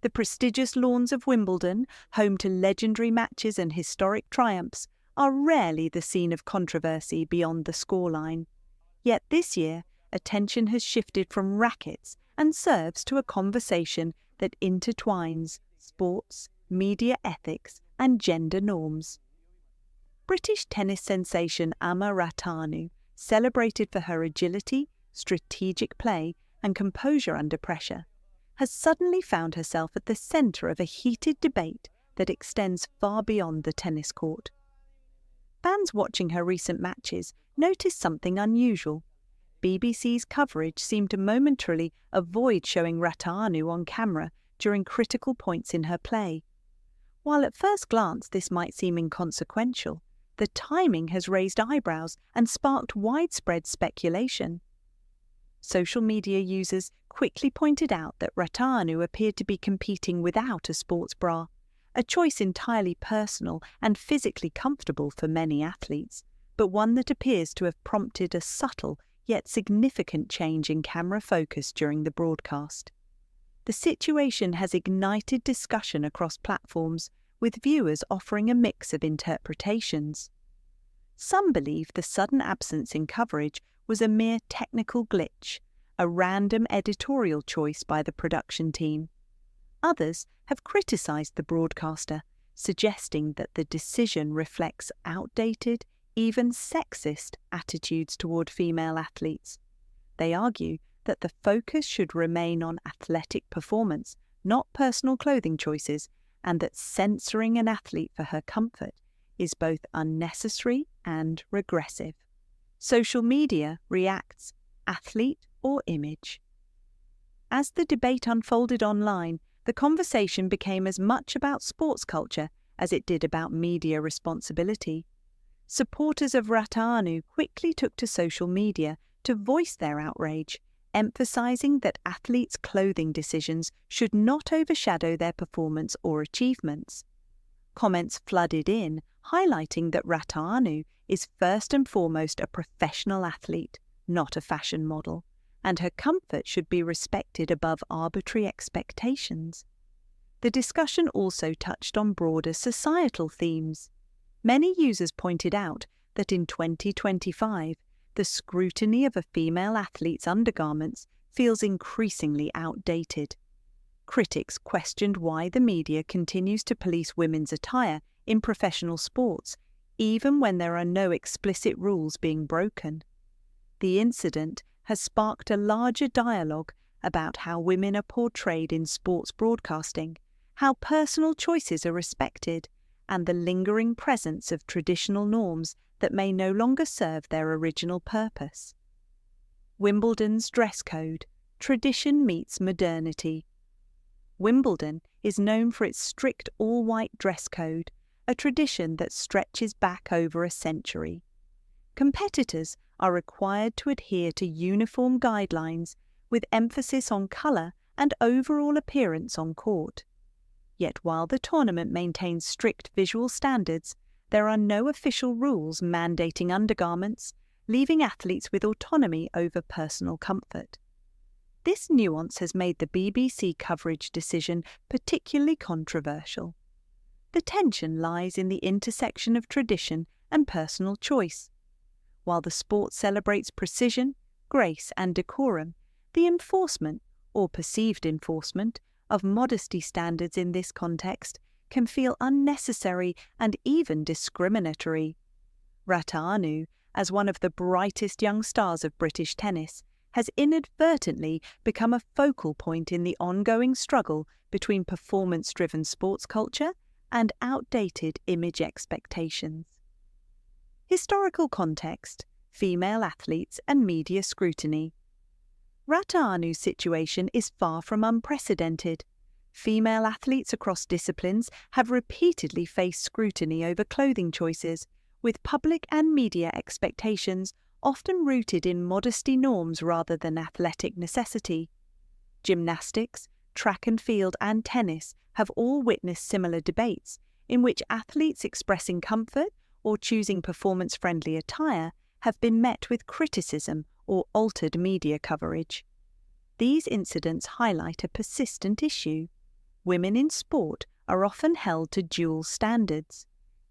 The prestigious lawns of Wimbledon, home to legendary matches and historic triumphs, are rarely the scene of controversy beyond the scoreline. Yet this year, attention has shifted from rackets and serves to a conversation that intertwines sports, media ethics, and gender norms. British tennis sensation Amma Raducanu, celebrated for her agility, strategic play, and composure under pressure, has suddenly found herself at the centre of a heated debate that extends far beyond the tennis court. Fans watching her recent matches noticed something unusual. BBC's coverage seemed to momentarily avoid showing Raducanu on camera during critical points in her play. While at first glance this might seem inconsequential, the timing has raised eyebrows and sparked widespread speculation. Social media users quickly pointed out that Raducanu appeared to be competing without a sports bra, a choice entirely personal and physically comfortable for many athletes, but one that appears to have prompted a subtle yet significant change in camera focus during the broadcast. The situation has ignited discussion across platforms, with viewers offering a mix of interpretations. Some believe the sudden absence in coverage was a mere technical glitch, a random editorial choice by the production team. Others have criticised the broadcaster, suggesting that the decision reflects outdated, even sexist attitudes toward female athletes. They argue that the focus should remain on athletic performance, not personal clothing choices, and that censoring an athlete for her comfort is both unnecessary and regressive. Social media reacts, athlete or image. As the debate unfolded online, the conversation became as much about sports culture as it did about media responsibility. Supporters of Raducanu quickly took to social media to voice their outrage, emphasizing that athletes' clothing decisions should not overshadow their performance or achievements. Comments flooded in, highlighting that Raducanu is first and foremost a professional athlete, not a fashion model, and her comfort should be respected above arbitrary expectations. The discussion also touched on broader societal themes. Many users pointed out that in 2025, the scrutiny of a female athlete's undergarments feels increasingly outdated. Critics questioned why the media continues to police women's attire in professional sports, even when there are no explicit rules being broken. The incident has sparked a larger dialogue about how women are portrayed in sports broadcasting, how personal choices are respected, and the lingering presence of traditional norms that may no longer serve their original purpose. Wimbledon's dress code: tradition meets modernity. Wimbledon is known for its strict all-white dress code, a tradition that stretches back over a century. Competitors are required to adhere to uniform guidelines with emphasis on colour and overall appearance on court. Yet while the tournament maintains strict visual standards, there are no official rules mandating undergarments, leaving athletes with autonomy over personal comfort. This nuance has made the BBC coverage decision particularly controversial. The tension lies in the intersection of tradition and personal choice. While the sport celebrates precision, grace, and decorum, the enforcement, or perceived enforcement, of modesty standards in this context can feel unnecessary and even discriminatory. Raducanu, as one of the brightest young stars of British tennis, has inadvertently become a focal point in the ongoing struggle between performance-driven sports culture and outdated image expectations. Historical context: female athletes and media scrutiny. Raducanu's situation is far from unprecedented. Female athletes across disciplines have repeatedly faced scrutiny over clothing choices, with public and media expectations often rooted in modesty norms rather than athletic necessity. Gymnastics, track and field, and tennis have all witnessed similar debates, in which athletes expressing comfort or choosing performance-friendly attire have been met with criticism or altered media coverage. These incidents highlight a persistent issue. women in sport are often held to dual standards.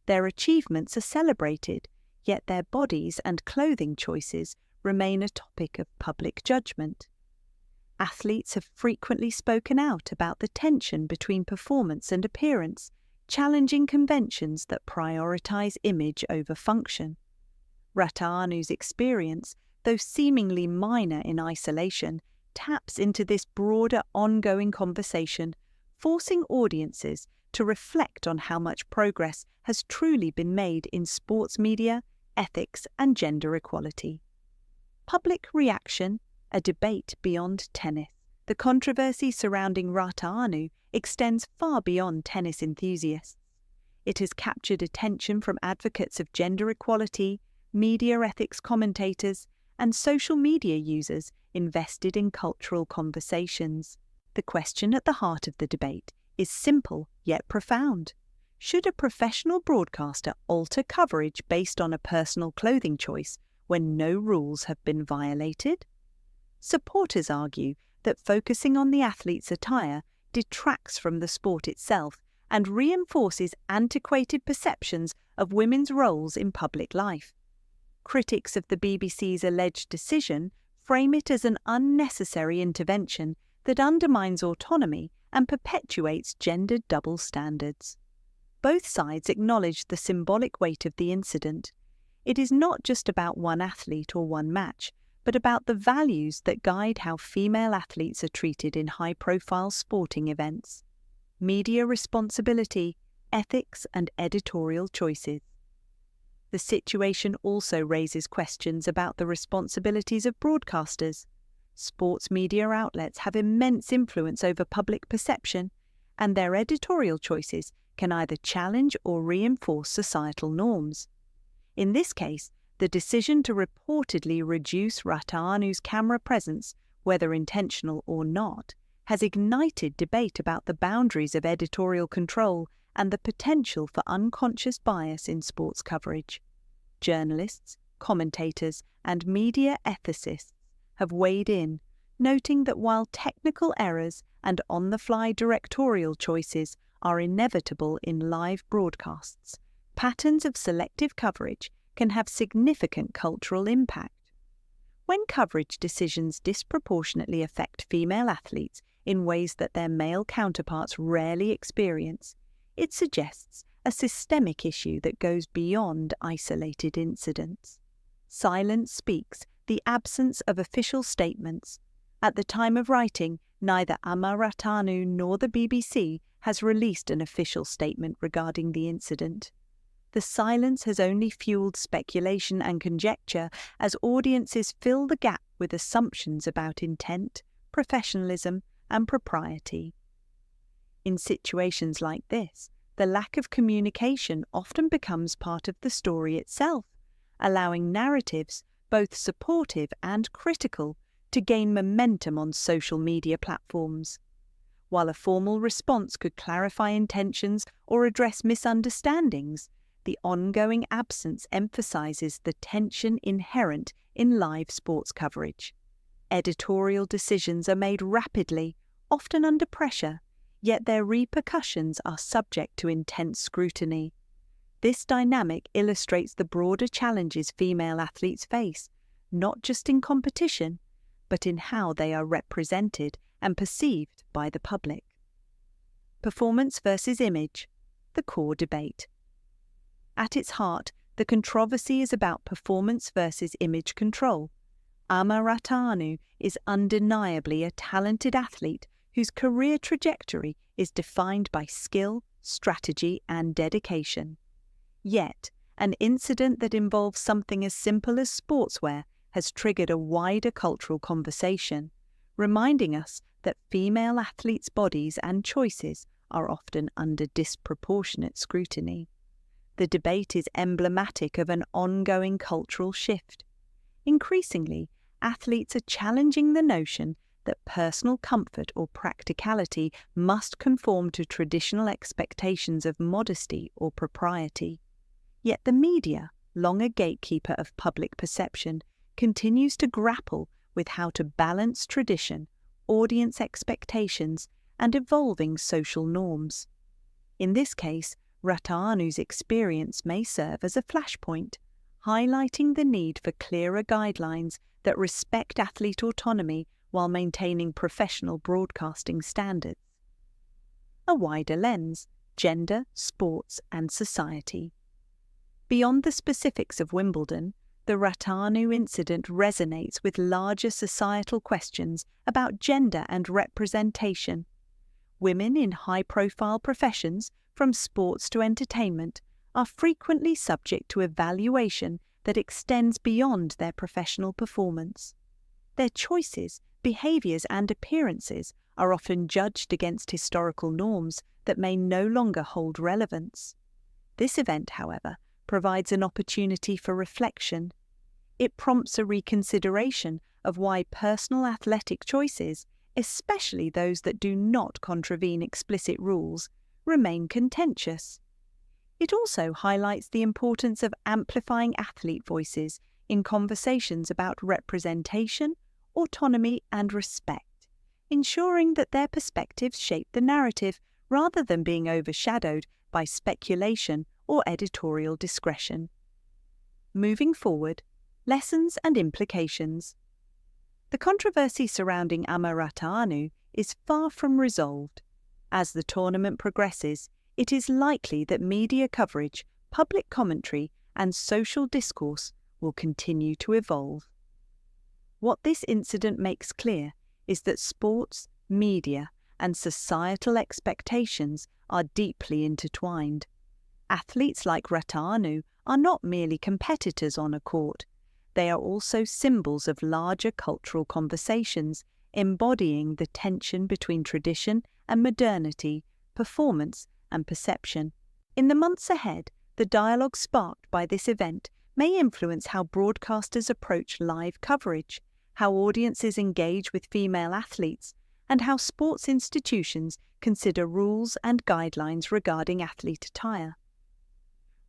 Their achievements are celebrated, yet their bodies and clothing choices remain a topic of public judgment. Athletes have frequently spoken out about the tension between performance and appearance, challenging conventions that prioritize image over function. Raducanu's experience, though seemingly minor in isolation, taps into this broader ongoing conversation, forcing audiences to reflect on how much progress has truly been made in sports media, ethics, and gender equality. Public reaction, a debate beyond tennis. The controversy surrounding Raducanu extends far beyond tennis enthusiasts. It has captured attention from advocates of gender equality, media ethics commentators, and social media users invested in cultural conversations. The question at the heart of the debate is simple yet profound. Should a professional broadcaster alter coverage based on a personal clothing choice when no rules have been violated? Supporters argue that focusing on the athlete's attire detracts from the sport itself and reinforces antiquated perceptions of women's roles in public life. Critics of the BBC's alleged decision frame it as an unnecessary intervention that undermines autonomy and perpetuates gendered double standards. Both sides acknowledge the symbolic weight of the incident. It is not just about one athlete or one match, but about the values that guide how female athletes are treated in high-profile sporting events. Media responsibility, ethics, and editorial choices. The situation also raises questions about the responsibilities of broadcasters. Sports media outlets have immense influence over public perception, and their editorial choices can either challenge or reinforce societal norms. In this case, the decision to reportedly reduce Raducanu's camera presence, whether intentional or not, has ignited debate about the boundaries of editorial control and the potential for unconscious bias in sports coverage. Journalists, commentators, and media ethicists have weighed in, noting that while technical errors and on-the-fly directorial choices are inevitable in live broadcasts, patterns of selective coverage can have significant cultural impact. When coverage decisions disproportionately affect female athletes in ways that their male counterparts rarely experience, it suggests a systemic issue that goes beyond isolated incidents. Silence speaks, the absence of official statements. At the time of writing, neither Raducanu nor the BBC has released an official statement regarding the incident. The silence has only fueled speculation and conjecture as audiences fill the gap with assumptions about intent, professionalism, and propriety. In situations like this, the lack of communication often becomes part of the story itself, allowing narratives, both supportive and critical, to gain momentum on social media platforms. While a formal response could clarify intentions or address misunderstandings, the ongoing absence emphasizes the tension inherent in live sports coverage. Editorial decisions are made rapidly, often under pressure, yet their repercussions are subject to intense scrutiny. This dynamic illustrates the broader challenges female athletes face, not just in competition, but in how they are represented and perceived by the public. Performance versus image, the core debate. At its heart, the controversy is about performance versus image control. Raducanu is undeniably a talented athlete whose career trajectory is defined by skill, strategy, and dedication. Yet, an incident that involves something as simple as sportswear has triggered a wider cultural conversation, reminding us that female athletes' bodies and choices are often under disproportionate scrutiny. The debate is emblematic of an ongoing cultural shift. Increasingly, athletes are challenging the notion that personal comfort or practicality must conform to traditional expectations of modesty or propriety. Yet the media, long a gatekeeper of public perception, continues to grapple with how to balance tradition, audience expectations, and evolving social norms. In this case, Raducanu's experience may serve as a flashpoint, highlighting the need for clearer guidelines that respect athlete autonomy while maintaining professional broadcasting standards. A wider lens: gender, sports, and society. Beyond the specifics of Wimbledon, the Raducanu incident resonates with larger societal questions about gender and representation. Women in high-profile professions, from sports to entertainment, are frequently subject to evaluation that extends beyond their professional performance. Their choices, behaviours, and appearances are often judged against historical norms that may no longer hold relevance. This event, however, provides an opportunity for reflection. It prompts a reconsideration of why personal athletic choices, especially those that do not contravene explicit rules, remain contentious. It also highlights the importance of amplifying athlete voices in conversations about representation, autonomy, and respect, ensuring that their perspectives shape the narrative rather than being overshadowed by speculation or editorial discretion. Moving forward, lessons and implications. The controversy surrounding Raducanu is far from resolved. As the tournament progresses, it is likely that media coverage, public commentary, and social discourse will continue to evolve. What this incident makes clear is that sports, media, and societal expectations are deeply intertwined. Athletes like Raducanu are not merely competitors on a court. They are also symbols of larger cultural conversations, embodying the tension between tradition and modernity, performance and perception. In the months ahead, the dialogue sparked by this event may influence how broadcasters approach live coverage, how audiences engage with female athletes, and how sports institutions consider rules and guidelines regarding athlete attire.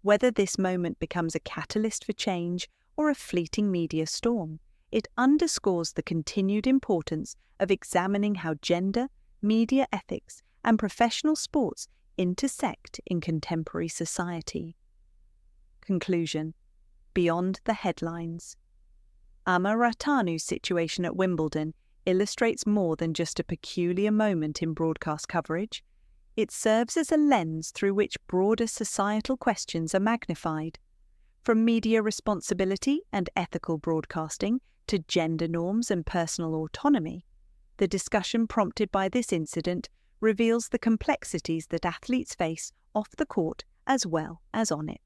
Whether this moment becomes a catalyst for change or a fleeting media storm, it underscores the continued importance of examining how gender, media ethics, and professional sports intersect in contemporary society. Conclusion: beyond the headlines. Raducanu's situation at Wimbledon illustrates more than just a peculiar moment in broadcast coverage. It serves as a lens through which broader societal questions are magnified. From media responsibility and ethical broadcasting to gender norms and personal autonomy, the discussion prompted by this incident reveals the complexities that athletes face off the court as well as on it.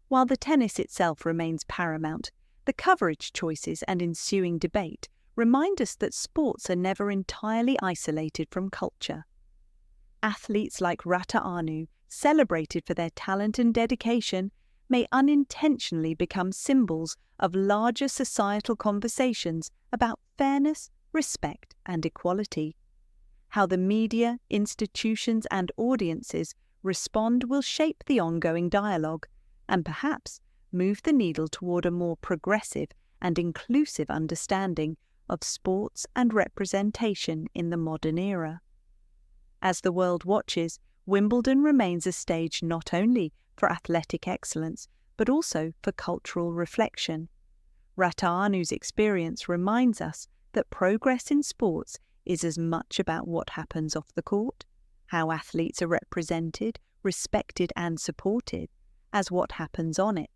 While the tennis itself remains paramount, the coverage choices and ensuing debate remind us that sports are never entirely isolated from culture. Athletes like Raducanu, celebrated for their talent and dedication, may unintentionally become symbols of larger societal conversations about fairness, respect, and equality. How the media, institutions, and audiences respond will shape the ongoing dialogue, and perhaps move the needle toward a more progressive and inclusive understanding of sports and representation in the modern era. As the world watches, Wimbledon remains a stage not only for athletic excellence, but also for cultural reflection. Raducanu's experience reminds us that progress in sports is as much about what happens off the court, how athletes are represented, respected and supported, as what happens on it.